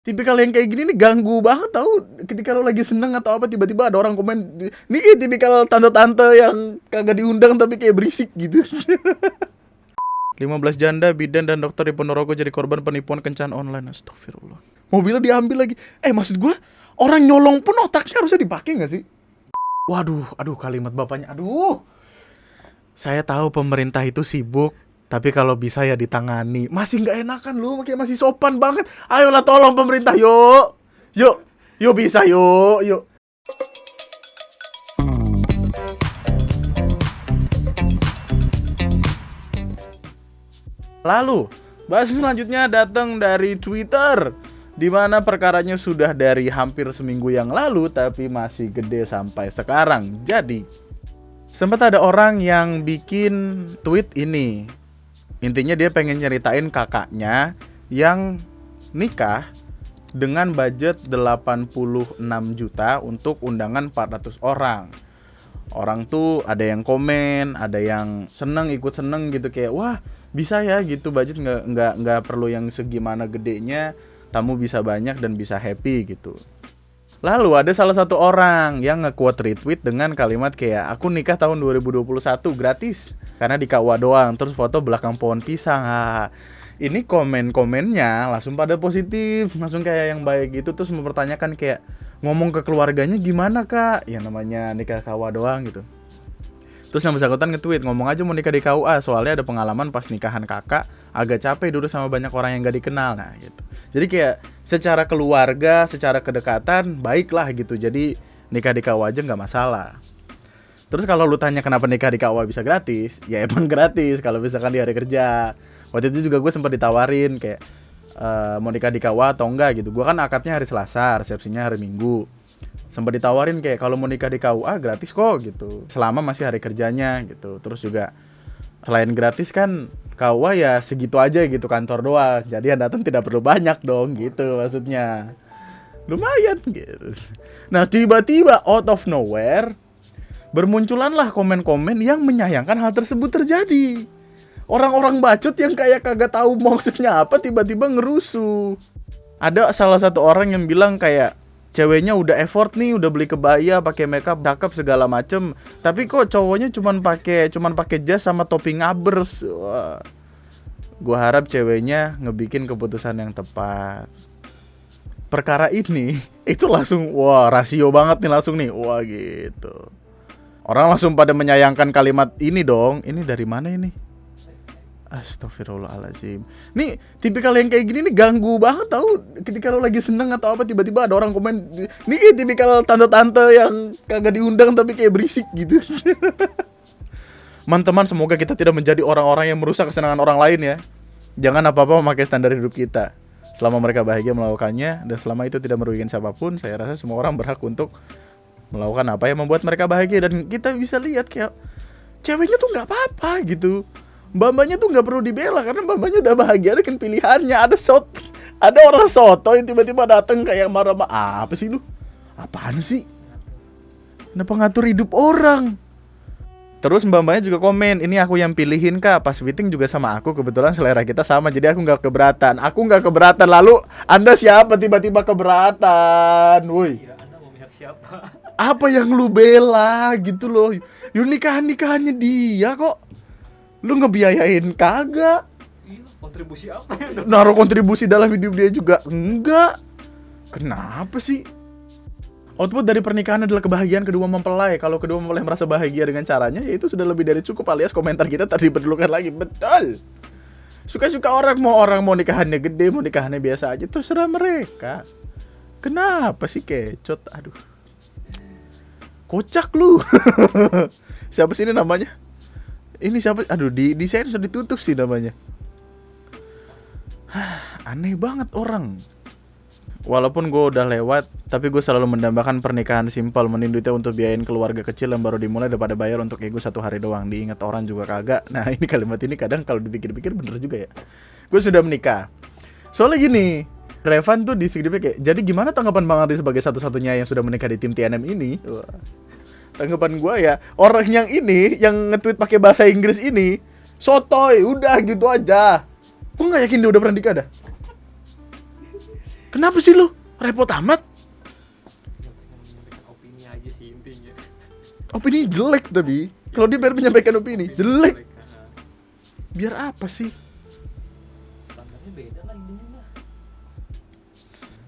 Tipikal yang kayak gini nih ganggu banget tau. Ketika lo lagi seneng atau apa tiba-tiba ada orang komen, nih tipikal tante-tante yang kagak diundang tapi kayak berisik gitu. 15 janda, bidan, dan dokter di Ponorogo jadi korban penipuan kencan online. Astagfirullah. Mobilnya diambil lagi. Maksud gue, orang nyolong pun otaknya harusnya dipakai gak sih? Waduh, kalimat bapaknya. Aduh. Saya tahu pemerintah itu sibuk, tapi kalau bisa ya ditangani. Masih nggak enakan lu, kayak masih sopan banget. Ayolah tolong pemerintah, yuk. Yuk bisa, yuk. Lalu, bahas selanjutnya datang dari Twitter, di mana perkaranya sudah dari hampir seminggu yang lalu, tapi masih gede sampai sekarang. Jadi, sempat ada orang yang bikin tweet ini. Intinya dia pengen nyeritain kakaknya yang nikah dengan budget 86 juta untuk undangan 400 orang. Orang tuh ada yang komen, ada yang ikut seneng gitu, kayak wah bisa ya gitu, budget nggak perlu yang segimana gedenya, tamu bisa banyak dan bisa happy gitu. Lalu ada salah satu orang yang nge-quote retweet dengan kalimat kayak, aku nikah tahun 2021 gratis karena di KUA doang, terus foto belakang pohon pisang. Ini komen-komennya langsung pada positif, langsung kayak yang baik gitu, terus mempertanyakan kayak, ngomong ke keluarganya gimana kak, yang namanya nikah KUA doang gitu. Terus yang bersangkutan nge-tweet, ngomong aja mau nikah di KUA, soalnya ada pengalaman pas nikahan kakak, agak capek duduk sama banyak orang yang gak dikenal. Nah gitu. Jadi kayak secara keluarga, secara kedekatan, baiklah gitu. Jadi nikah di KUA aja gak masalah. Terus kalau lu tanya kenapa nikah di KUA bisa gratis, ya emang gratis kalau misalkan di hari kerja. Waktu itu juga gue sempat ditawarin kayak, mau nikah di KUA atau enggak gitu. Gue kan akadnya hari Selasa, resepsinya hari Minggu. Sempat ditawarin kayak kalau mau nikah di KUA gratis kok gitu, selama masih hari kerjanya gitu. Terus juga selain gratis kan KUA ya segitu aja gitu, kantor doang, jadi yang datang tidak perlu banyak dong gitu maksudnya. Lumayan gitu. Nah tiba-tiba out of nowhere bermunculanlah komen-komen yang menyayangkan hal tersebut terjadi. Orang-orang bacot yang kayak kagak tahu maksudnya apa tiba-tiba ngerusuh. Ada salah satu orang yang bilang kayak, ceweknya udah effort nih, udah beli kebaya, pakai makeup, cakep segala macem, tapi kok cowoknya cuman pakai jas sama topi ngabers. Wah. Gua harap ceweknya ngebikin keputusan yang tepat. Perkara ini itu langsung wah rasio banget nih langsung nih. Wah gitu. Orang langsung pada menyayangkan kalimat ini dong. Ini dari mana ini? Astagfirullahaladzim. Nih tipikal yang kayak gini nih ganggu banget tau. Ketika lo lagi seneng atau apa tiba-tiba ada orang komen, nih tipikal tante-tante yang kagak diundang tapi kayak berisik gitu. Teman-teman, semoga kita tidak menjadi orang-orang yang merusak kesenangan orang lain ya. Jangan apa-apa memakai standar hidup kita. Selama mereka bahagia melakukannya dan selama itu tidak merugikan siapapun, saya rasa semua orang berhak untuk melakukan apa yang membuat mereka bahagia. Dan kita bisa lihat kayak ceweknya tuh gak apa-apa gitu. Mbak-mbaknya tuh gak perlu dibela karena mbak-mbaknya udah bahagia dengan pilihannya. Ada orang soto yang tiba-tiba datang kayak marah-marah. Apa sih lu? Apaan sih? Kenapa ngatur hidup orang? Terus mbak-mbaknya juga komen, ini aku yang pilihin kak, pas fitting juga sama aku, kebetulan selera kita sama, jadi aku gak keberatan. Aku gak keberatan, lalu Anda siapa tiba-tiba keberatan? Woi, Anda mau melihat siapa? apa yang lu bela gitu loh? Yuk nikahannya dia kok. Lu ngebiayain kagak? Iya, kontribusi apa ya? Naruh kontribusi dalam hidup dia juga enggak. Kenapa sih? Output dari pernikahan adalah kebahagiaan kedua mempelai. Kalau kedua mempelai merasa bahagia dengan caranya, ya itu sudah lebih dari cukup, alias komentar kita tak diperlukan lagi. Betul. Suka-suka orang mau nikahannya gede, mau nikahannya biasa aja, terserah mereka. Kenapa sih kecot? Aduh. Kocak lu. Siapa sih ini namanya? Ini siapa? Aduh, di saya sudah ditutup sih namanya. Aneh banget orang. Walaupun gue udah lewat, tapi gue selalu mendambakan pernikahan simpel, mending duitnya untuk biayain keluarga kecil yang baru dimulai daripada bayar untuk ego 1 hari doang. Diingat orang juga kagak. Nah ini kalimat ini kadang kalau dipikir-pikir bener juga ya. Gue sudah menikah. Soalnya gini, Revan tuh di skripnya kayak, jadi gimana tanggapan Bang Ardi sebagai satu-satunya yang sudah menikah di tim TNM ini? Wah. Tanggapan gue ya, orang yang ini, yang nge-tweet pakai bahasa Inggris ini, sotoy, udah gitu aja. Gue gak yakin dia udah pernah nikah dah. Kenapa sih lu? Repot amat. menyampaikan opini aja sih intinya. Opini jelek tapi. Kalau dia biar menyampaikan opini, jelek. Biar apa sih? Standarnya beda lah intinya mah.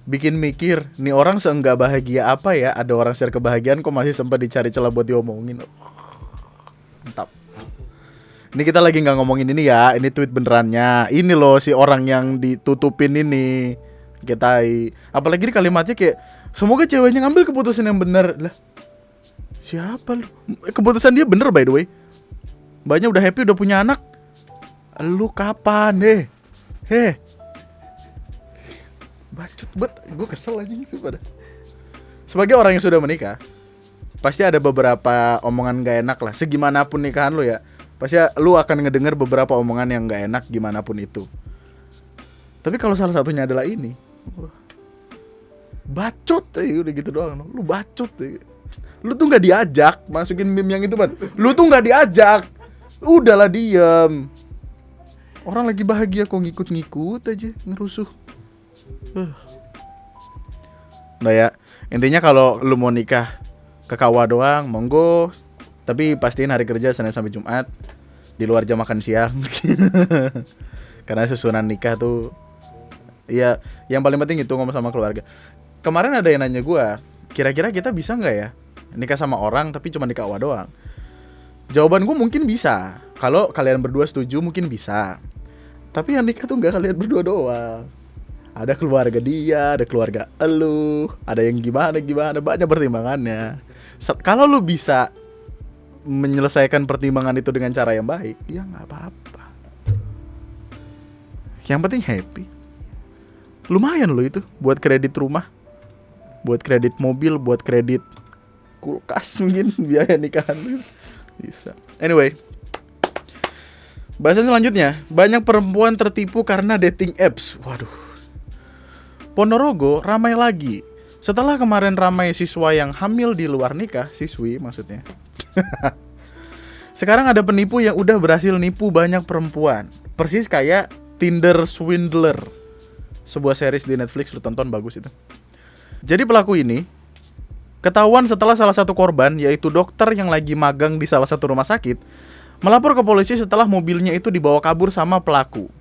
Bikin mikir, nih orang seenggak bahagia apa ya? Ada orang share kebahagiaan kok masih sempat dicari celah buat diomongin. Mantap. Ini kita lagi nggak ngomongin ini ya, ini tweet benerannya. Ini loh si orang yang ditutupin ini. Kita, apalagi di kalimatnya kayak semoga ceweknya ngambil keputusan yang benar. Lah, siapa lu? Keputusan dia bener by the way. Banyak udah happy, udah punya anak. Lu kapan Heh. Bacot bet, gue kesel aja sumpah dah. Sebagai orang yang sudah menikah, pasti ada beberapa omongan gak enak lah. Segimanapun nikahan lu ya, pasti lu akan ngedenger beberapa omongan yang gak enak gimana pun itu. Tapi kalau salah satunya adalah ini, bacot udah gitu doang. Lu bacot Lu tuh gak diajak. Masukin meme yang itu man. Lu tuh gak diajak. Udahlah diem. Orang lagi bahagia kok ngikut-ngikut aja ngerusuh. Nah ya, intinya kalau lu mau nikah ke KUA doang, monggo. Tapi pastiin hari kerja Senin sampai Jumat, di luar jam makan siang. Karena susunan nikah tuh, ya yang paling penting itu ngomong sama keluarga. Kemarin ada yang nanya gue, kira-kira kita bisa nggak ya nikah sama orang tapi cuma di KUA doang? Jawaban gue mungkin bisa. Kalau kalian berdua setuju mungkin bisa. Tapi yang nikah tuh nggak kalian berdua doang. Ada keluarga dia, ada keluarga elu, ada yang gimana, banyak pertimbangannya. Kalau lu bisa menyelesaikan pertimbangan itu dengan cara yang baik, ya nggak apa-apa. Yang penting happy. Lumayan lo itu buat kredit rumah, buat kredit mobil, buat kredit kulkas mungkin biaya nikahan lu bisa. Anyway, bahasan selanjutnya, banyak perempuan tertipu karena dating apps. Waduh. Ponorogo ramai lagi. Setelah kemarin ramai siswa yang hamil di luar nikah, siswi maksudnya. Sekarang ada penipu yang udah berhasil nipu banyak perempuan. Persis kayak Tinder Swindler. Sebuah series di Netflix, lu tonton, bagus itu. Jadi pelaku ini ketahuan setelah salah satu korban, yaitu dokter yang lagi magang di salah satu rumah sakit, melapor ke polisi setelah mobilnya itu dibawa kabur sama pelaku.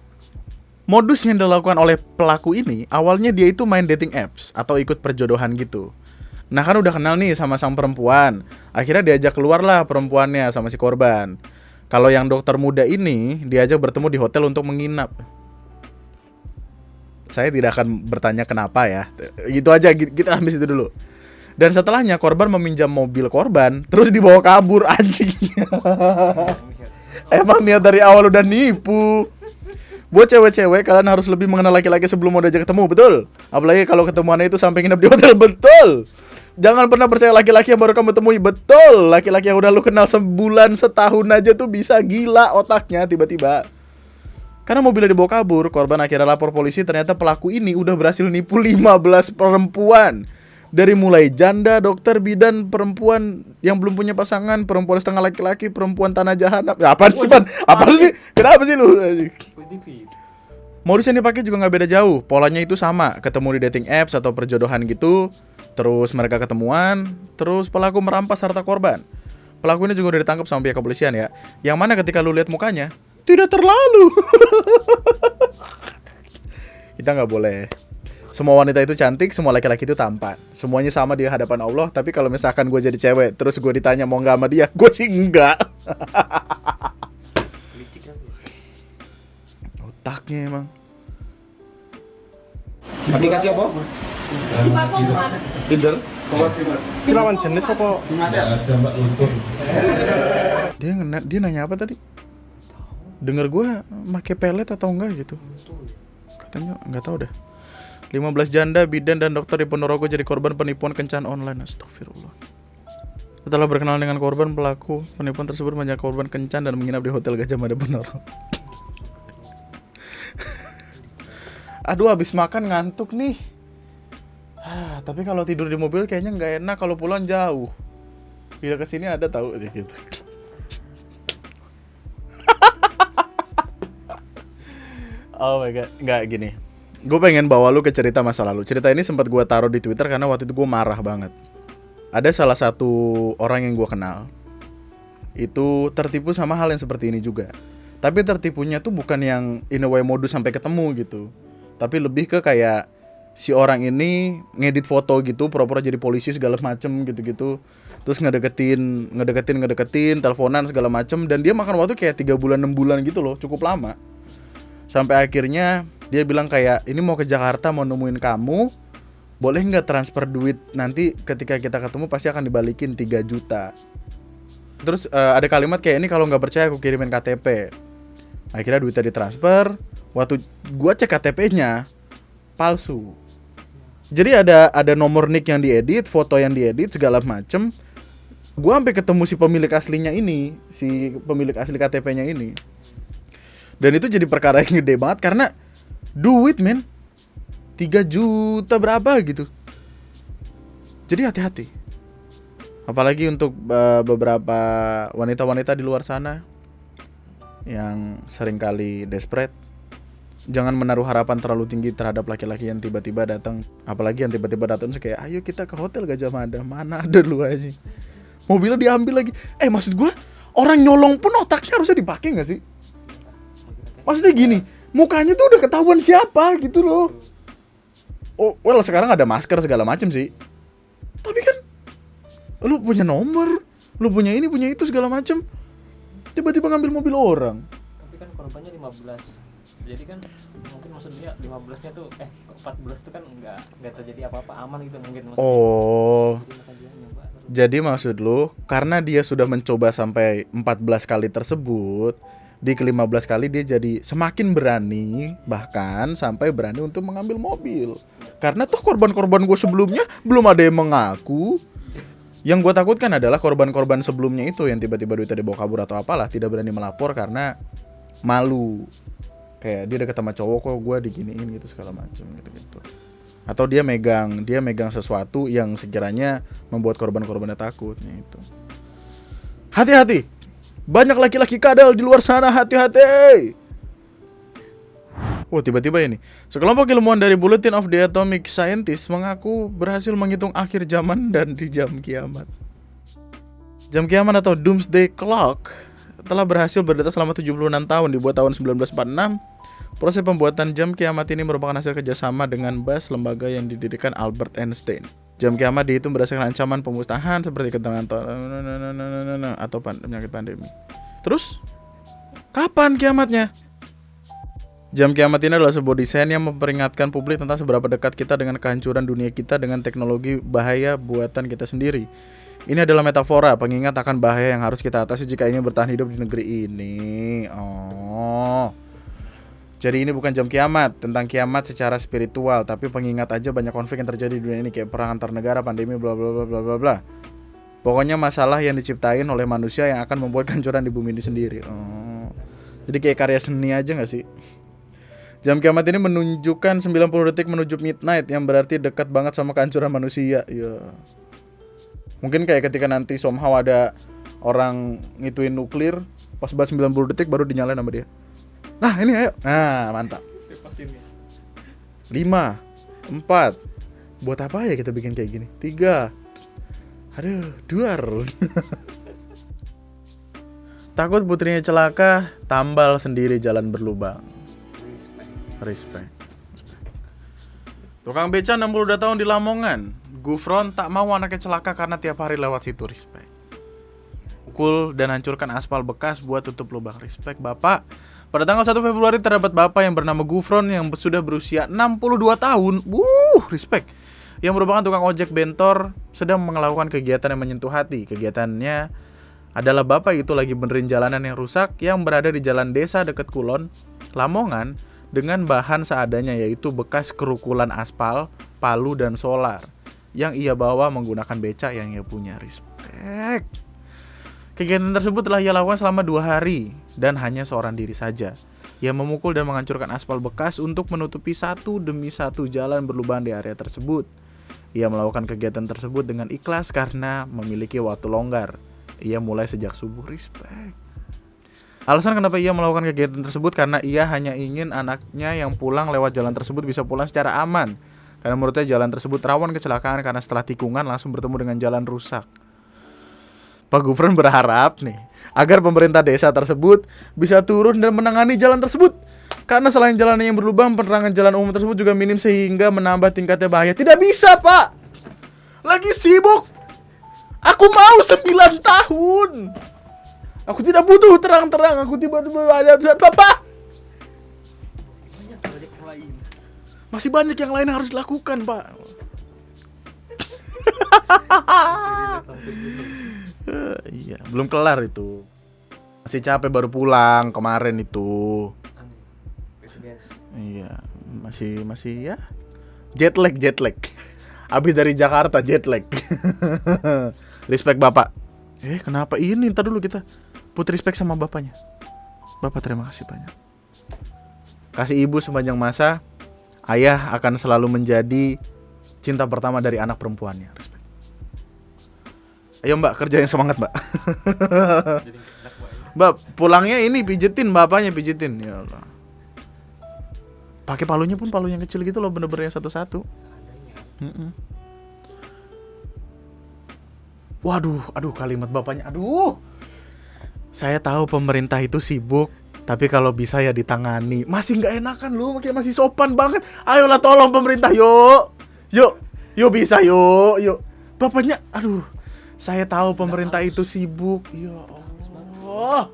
Modus yang dilakukan oleh pelaku ini, awalnya dia itu main dating apps atau ikut perjodohan gitu. Nah kan udah kenal nih sama sang perempuan, akhirnya diajak keluar lah perempuannya sama si korban. Kalau yang dokter muda ini diajak bertemu di hotel untuk menginap. Saya tidak akan bertanya kenapa ya, gitu aja, kita ambil itu dulu. Dan setelahnya korban meminjam mobil korban, terus dibawa kabur, anjing. Emang niat dari awal udah nipu. Buat cewek-cewek, kalian harus lebih mengenal laki-laki sebelum mau diajak ketemu, betul? Apalagi kalau ketemuannya itu sampai nginep di hotel, betul? Jangan pernah percaya laki-laki yang baru kamu temui, betul? Laki-laki yang udah lu kenal sebulan, setahun aja tuh bisa gila otaknya tiba-tiba. Karena mobilnya dibawa kabur, korban akhirnya lapor polisi. Ternyata pelaku ini udah berhasil nipu 15 perempuan. Dari mulai janda, dokter, bidan, perempuan yang belum punya pasangan, perempuan setengah laki-laki, perempuan tanah jahanam. Ya, apaan sih, Pan? Apaan sih? Kenapa sih lu? Modus yang dipakai juga nggak beda jauh. Polanya itu sama, ketemu di dating apps atau perjodohan gitu. Terus mereka ketemuan, terus pelaku merampas harta korban. Pelaku ini juga udah ditangkap sama pihak kepolisian ya. Yang mana ketika lu lihat mukanya, tidak terlalu. Kita nggak boleh. Semua wanita itu cantik, semua laki-laki itu tampan. Semuanya sama di hadapan Allah. Tapi kalau misalkan gue jadi cewek, terus gue ditanya mau nggak sama dia, gue sih enggak. Otaknya emang. Aplikasi apa? Tinder. Lawan jenis apa? Dia nanya apa tadi? Dengar gue pakai pelet atau enggak gitu. Katanya enggak tahu dah. 15 janda, bidan, dan dokter di Ponorogo jadi korban penipuan kencan online. Astagfirullah. Setelah berkenalan dengan korban, pelaku penipuan tersebut mengajak korban kencan dan menginap di Hotel Gajah Mada Ponorogo. Aduh, habis makan ngantuk nih. Tapi kalau tidur di mobil kayaknya nggak enak, kalau pulang jauh. Bila kesini ada tahu gitu. Oh my god, nggak gini. gue pengen bawa lu ke cerita masa lalu. Cerita ini sempat gue taruh di Twitter karena waktu itu gue marah banget. Ada salah satu orang yang gue kenal itu tertipu sama hal yang seperti ini juga. Tapi tertipunya tuh bukan yang in a way modus sampai ketemu gitu. Tapi lebih ke kayak si orang ini ngedit foto gitu, pura-pura jadi polisi segala macem gitu-gitu. Terus ngedeketin, teleponan segala macem. Dan dia makan waktu kayak 3 bulan 6 bulan gitu loh, cukup lama. Sampai akhirnya dia bilang kayak, ini mau ke Jakarta, mau nemuin kamu, boleh nggak transfer duit, nanti ketika kita ketemu pasti akan dibalikin 3 juta. Terus ada kalimat kayak, ini kalau nggak percaya aku kirimin KTP. Akhirnya duitnya ditransfer. Waktu gua cek KTP-nya palsu. Jadi ada nomor nick yang diedit, foto yang diedit segala macem. Gua sampai ketemu si pemilik aslinya ini, si pemilik asli KTP-nya ini. Dan itu jadi perkara yang gede banget karena duit men 3 juta berapa gitu. Jadi hati-hati. Apalagi untuk beberapa wanita-wanita di luar sana yang seringkali desperate. Jangan menaruh harapan terlalu tinggi terhadap laki-laki yang tiba-tiba datang. Apalagi yang tiba-tiba datang kayak, ayo kita ke hotel Gajah Mada. Mana ada lu aja. Mobilnya diambil lagi. Maksud gue, orang nyolong pun otaknya harusnya dipakai gak sih? Maksudnya gini, mukanya tuh udah ketahuan siapa gitu loh. Oh, well sekarang ada masker segala macem sih. Tapi kan lu punya nomor, lu punya ini, punya itu segala macem. Tiba-tiba ngambil mobil orang. Tapi kan korbannya 15. Jadi kan mungkin maksudnya 15-nya tuh 14 tuh kan enggak terjadi apa-apa, aman gitu mungkin maksudnya. Oh. Jadi maksud lu karena dia sudah mencoba sampai 14 kali tersebut, di ke-15 kali dia jadi semakin berani, bahkan sampai berani untuk mengambil mobil. Karena tuh korban-korban gue sebelumnya belum ada yang mengaku. Yang gue takutkan adalah korban-korban sebelumnya itu yang tiba-tiba duitnya dibawa kabur atau apalah, tidak berani melapor karena malu. Kayak dia deket sama cowok kok gue diginiin gitu segala macam gitu-gitu. Atau dia megang sesuatu yang sekiranya membuat korban-korbannya takut itu. Hati-hati. Banyak laki-laki kadal di luar sana, hati-hati. Oh, tiba-tiba ini. Sekelompok ilmuwan dari Bulletin of the Atomic Scientists mengaku berhasil menghitung akhir zaman dan di jam kiamat. Jam kiamat atau Doomsday Clock telah berhasil berdata selama 76 tahun, dibuat tahun 1946. Proses pembuatan jam kiamat ini merupakan hasil kerjasama dengan BAS, lembaga yang didirikan Albert Einstein. Jam kiamat dihitung berdasarkan ancaman pemusnahan seperti ketenangan atau penyakit pandemi. Terus, kapan kiamatnya? Jam kiamat ini adalah sebuah desain yang memperingatkan publik tentang seberapa dekat kita dengan kehancuran dunia kita dengan teknologi bahaya buatan kita sendiri. Ini adalah metafora pengingat akan bahaya yang harus kita atasi jika ingin bertahan hidup di negeri ini. Jadi ini bukan jam kiamat, tentang kiamat secara spiritual, tapi pengingat aja banyak konflik yang terjadi di dunia ini kayak perang antar negara, pandemi, bla bla bla bla bla bla. Pokoknya masalah yang diciptain oleh manusia yang akan membuat kehancuran di bumi ini sendiri. Jadi kayak karya seni aja nggak sih? Jam kiamat ini menunjukkan 90 detik menuju midnight, yang berarti dekat banget sama kehancuran manusia. Ya. Mungkin kayak ketika nanti somehow ada orang ngituin nuklir, pas banget 90 detik baru dinyalain sama dia. Nah ini ayo. Nah mantap. 5, 4. Buat apa ya kita bikin kayak gini? 3. Aduh, 2. Takut putrinya celaka, tambal sendiri jalan berlubang. Respect. Tukang beca 62 tahun di Lamongan. Gufron tak mau anaknya celaka karena tiap hari lewat situ. Respect. Pukul dan hancurkan aspal bekas buat tutup lubang. Respect bapak. Pada tanggal 1 Februari terdapat bapak yang bernama Gufron yang sudah berusia 62 tahun. Respect. Yang merupakan tukang ojek bentor sedang melakukan kegiatan yang menyentuh hati. Kegiatannya adalah bapak itu lagi benerin jalanan yang rusak yang berada di jalan desa dekat Kulon, Lamongan, dengan bahan seadanya yaitu bekas kerukulan aspal, palu, dan solar yang ia bawa menggunakan beca yang ia punya. Respect. Kegiatan tersebut telah ia lakukan selama 2 hari dan hanya seorang diri saja. Ia memukul dan menghancurkan aspal bekas untuk menutupi satu demi satu jalan berlubang di area tersebut. Ia melakukan kegiatan tersebut dengan ikhlas karena memiliki waktu longgar. Ia mulai sejak subuh. Respect. Alasan kenapa ia melakukan kegiatan tersebut karena ia hanya ingin anaknya yang pulang lewat jalan tersebut bisa pulang secara aman. Karena menurutnya jalan tersebut rawan kecelakaan karena setelah tikungan langsung bertemu dengan jalan rusak. Pak Gufron berharap nih agar pemerintah desa tersebut bisa turun dan menangani jalan tersebut. Karena selain jalan yang berlubang, penerangan jalan umum tersebut juga minim sehingga menambah tingkatnya bahaya. Tidak bisa, Pak. Lagi sibuk. Aku mau 9 tahun. Aku tidak butuh terang-terang. Aku tiba-tiba ada apa? Banyak yang lain. Masih banyak yang lain yang harus dilakukan, Pak. Iya, belum kelar itu. Masih capek baru pulang kemarin itu. Iya, masih ya. Jet lag. Habis dari Jakarta jet lag. Respect Bapak. Kenapa ini? Ntar dulu kita put respect sama bapaknya. Bapak terima kasih banyak. Kasih ibu sepanjang masa. Ayah akan selalu menjadi cinta pertama dari anak perempuannya. Respect. Ayo Mbak, kerja yang semangat Mbak. Mbak, pulangnya ini pijetin, bapaknya pijetin. Ya Allah. Pakai palunya pun palu yang kecil gitu loh, bener-bener yang satu-satu. Waduh, kalimat bapaknya, aduh. Saya tahu pemerintah itu sibuk, tapi kalau bisa ya ditangani. Masih nggak enakan lu, masih sopan banget. Ayolah tolong pemerintah, yuk bisa, yuk. Bapaknya, aduh. Saya tahu pemerintah itu sibuk, ya Allah.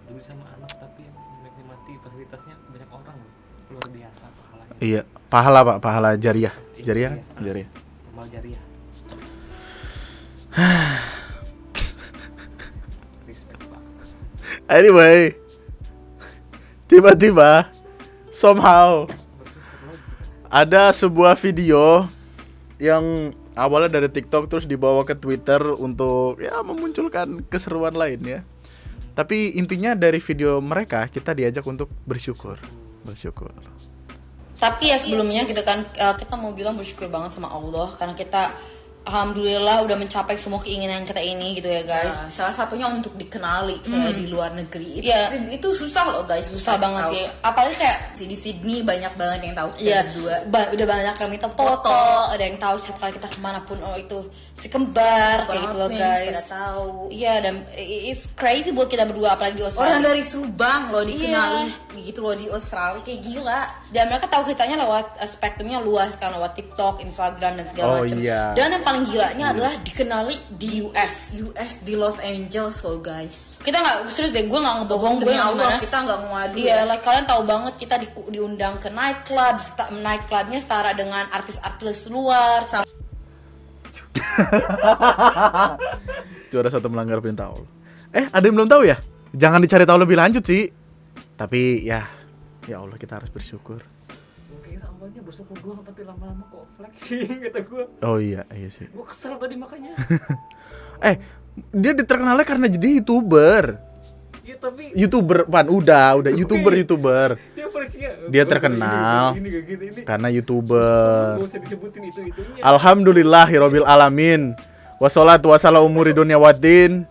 Dulu sama anak tapi yang menikmati fasilitasnya banyak orang loh. Luar biasa pahalanya. Iya, pahala Pak, pahala jariah. Jariah. Amal jariah. Respect Pak. Anyway, tiba-tiba somehow ada sebuah video yang awalnya dari TikTok terus dibawa ke Twitter untuk ya memunculkan keseruan lain ya. Tapi intinya dari video mereka kita diajak untuk bersyukur. Tapi ya sebelumnya gitu kan kita mau bilang bersyukur banget sama Allah karena kita alhamdulillah udah mencapai semua keinginan kita ini gitu ya guys. Salah satunya untuk dikenali kayak di luar negeri. Itu susah loh guys, Susah banget sih. Apalagi kayak di Sydney banyak banget yang tahu kita Iya, berdua. udah banyak yang minta foto, ada yang tahu setiap kali kita kemanapun, oh itu si kembar kayak gitu loh guys. Kita tahu. Iya, dan it's crazy buat kita berdua apalagi di Orang Australia. dari Subang loh dikenali gitu loh di Australia kayak gila. Dan mereka tahu kitanya lewat spektrumnya luas kan, lewat TikTok, Instagram dan segala macam. Iya. Dan yang paling gilanya adalah dikenali di US di Los Angeles loh guys. Kita nggak serius deh, gue nggak ngebohong, gue Demi nggak Allah gimana. kita nggak ngadu. Iya, like kalian tahu banget kita diundang ke nightclubnya setara dengan artis-artis luar. Itu ada satu melanggar perintah Allah. Ada yang belum tahu ya? Jangan dicari tahu lebih lanjut sih. Tapi ya Allah kita harus bersyukur. Mungkin awalnya bersyukur doang tapi lama-lama kok flexing kata gue. Oh iya sih. Gue kesel tadi makanya. Dia terkenalnya karena jadi YouTuber. Iya tapi YouTuber, Pan, udah YouTuber. dia flexingnya. Dia terkenal Ini. karena YouTuber. Gak usah disebutin itu-itunya. Alhamdulillahirabbil alamin. Wassalatu wassalamu umuri dunya waddin.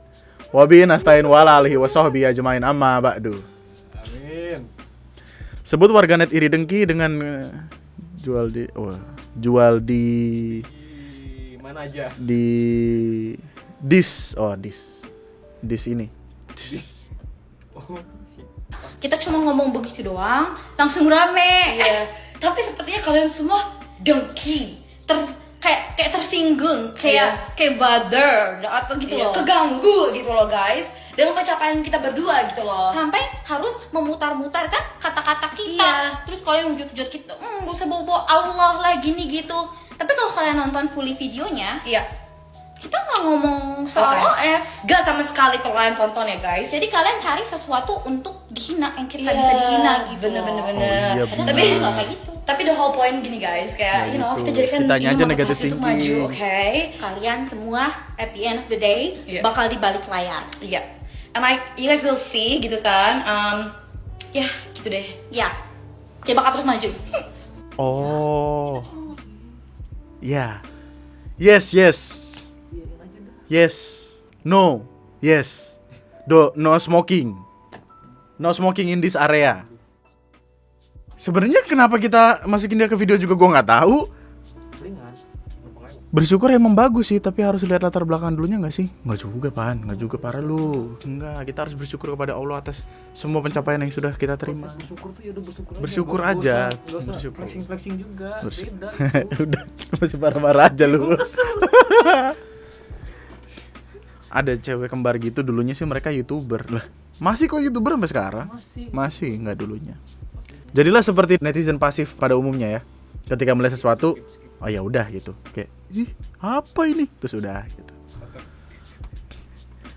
Wabi nasta'in wa ala alihi wasahbihi ajmain amma ba'du. Amin. Sebut warganet iri dengki dengan jual di Mana aja? di dis ini. Oh, Kita cuma ngomong begitu doang, langsung rame. Tapi sepertinya kalian semua dengki, kayak tersinggung, kayak bother apa gitu loh, keganggu gitu loh guys, dengan pencapaian kita berdua gitu loh. Sampai harus memutar-mutar kan kata-kata kita. Terus kalian menjut-jut kita, gak usah bawa-bawa Allah lah gini gitu. Tapi kalau kalian nonton fully videonya, kita nggak ngomong soal OF, Gak sama sekali kalau kalian tonton ya guys. jadi kalian cari sesuatu untuk dihina yang kita bisa dihina gitu. Bener-bener. Iya, Tapi bener. nggak kayak gitu. Tapi the whole point gini guys, kayak you know, gitu. kita jadikan Kitanya ini aja negatif motivasi untuk thinking. maju, oke? Kalian semua at the end of the day bakal di balik layar. Iya. And like you guys will see gitu kan. Ya, gitu deh. Ya, dia bakal terus maju. Oh. Ya. Yes. No. Yes. No smoking. No smoking in this area. Sebenarnya kenapa kita masukin dia ke video juga gue nggak tahu. Selingan. Bersyukur emang bagus sih, tapi harus lihat latar belakang dulunya nggak sih? Nggak juga, Pan. Nggak juga, parah lu. Enggak, kita harus bersyukur kepada Allah atas semua pencapaian yang sudah kita terima. Bersyukur tuh ya udah bersyukur. Bersyukur Nggak aja. Nggak usah Bersyukur. flexing juga. Bersyukur. Beda. Udah, masih marah-marah aja lu. Ada cewek kembar gitu, dulunya sih mereka YouTuber. Lah, masih kok YouTuber sampai sekarang? Masih, nggak dulunya. Jadilah seperti netizen pasif pada umumnya ya. Ketika melihat sesuatu, oh ya udah gitu. Kayak, ih, apa ini? Terus udah gitu.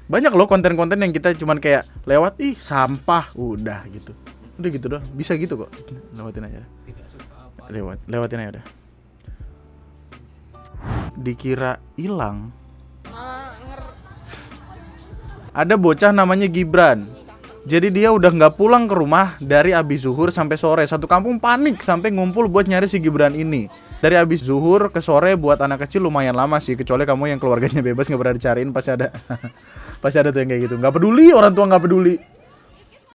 Banyak loh konten-konten yang kita cuman kayak lewat, ih, sampah, udah gitu. Udah gitu doang. Bisa gitu kok. Lewatin aja. Tidak suka apa. Lewatin aja udah. Dikira hilang. Ada bocah namanya Gibran. Jadi dia udah nggak pulang ke rumah dari abis zuhur sampai sore. Satu kampung panik sampai ngumpul buat nyari si Gibran ini. Dari abis zuhur ke sore buat anak kecil lumayan lama sih. Kecuali kamu yang keluarganya bebas nggak pernah dicariin, pasti ada. Pasti ada tuh yang kayak gitu. Nggak peduli, orang tua nggak peduli.